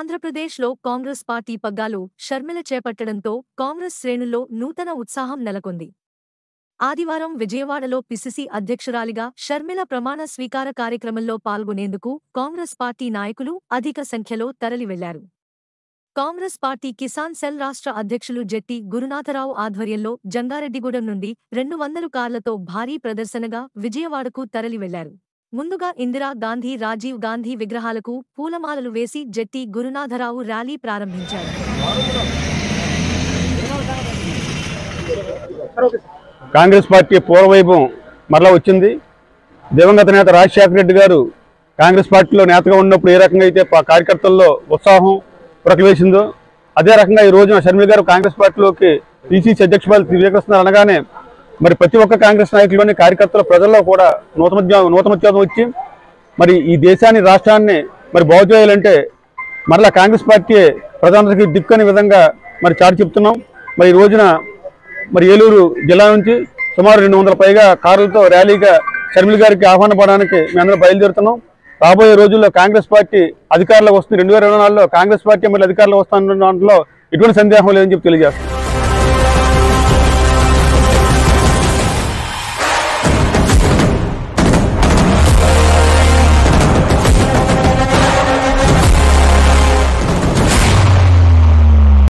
ఆంధ్రప్రదేశ్లో కాంగ్రెస్ పార్టీ పగ్గాలు షర్మిల చేపట్టడంతో కాంగ్రెస్ శ్రేణుల్లో నూతన ఉత్సాహం నెలకొంది. ఆదివారం విజయవాడలో పిసిసి అధ్యక్షురాలిగా షర్మిల ప్రమాణ స్వీకార కార్యక్రమంలో పాల్గొనేందుకు కాంగ్రెస్ పార్టీ నాయకులు అధిక సంఖ్యలో తరలివెళ్లారు. కాంగ్రెస్ పార్టీ కిసాన్ సెల్ రాష్ట్ర అధ్యక్షులు జెట్టి గురునాథరావు ఆధ్వర్యంలో జంగారెడ్డిగూడెం నుండి 200 కార్లతో భారీ ప్రదర్శనగా విజయవాడకు తరలివెళ్లారు. ముందుగా ఇందిరా గాంధీ, రాజీవ్ గాంధీ విగ్రహాలకు పూలమాలలు వేసి జెట్టి గురునాథరావు ర్యాలీ ప్రారంభించారు. కాంగ్రెస్ పార్టీ పూర్వవైభవం మరలా వచ్చింది. దివంగత నేత రాజశేఖర రెడ్డి గారు కాంగ్రెస్ పార్టీలో నేతగా ఉన్నప్పుడు ఏ రకంగా అయితే కార్యకర్తల్లో ఉత్సాహం ప్రకటించిందో అదే రకంగా ఈ రోజున షర్మిల గారు కాంగ్రెస్ పార్టీలోకి పిసిసి అధ్యక్ష పదవి స్వీకరిస్తున్నారు అనగానే మరి ప్రతి ఒక్క కాంగ్రెస్ నాయకుల్లోని కార్యకర్తల ప్రజల్లో కూడా నూతనోత్సాహం వచ్చి మరి ఈ దేశాన్ని రాష్ట్రాన్ని మరి బాగు చేయాలంటే మరలా కాంగ్రెస్ పార్టీ ప్రధానమంత్రికి దిక్కని విధంగా మరి చాటి చెప్తున్నాం. మరి ఈ రోజున మరి ఏలూరు జిల్లా నుంచి సుమారు 200 పైగా కార్లతో ర్యాలీగా షర్మిల గారికి ఆహ్వానం పడడానికి మేమందరం బయలుదేరుతున్నాం. రాబోయే రోజుల్లో కాంగ్రెస్ పార్టీ అధికారంలోకి వస్తుంది. 2024లో కాంగ్రెస్ పార్టీ మళ్ళీ అధికారంలో వస్తున్న దాంట్లో ఎటువంటి సందేహం లేదని చెప్పి తెలియజేస్తాం.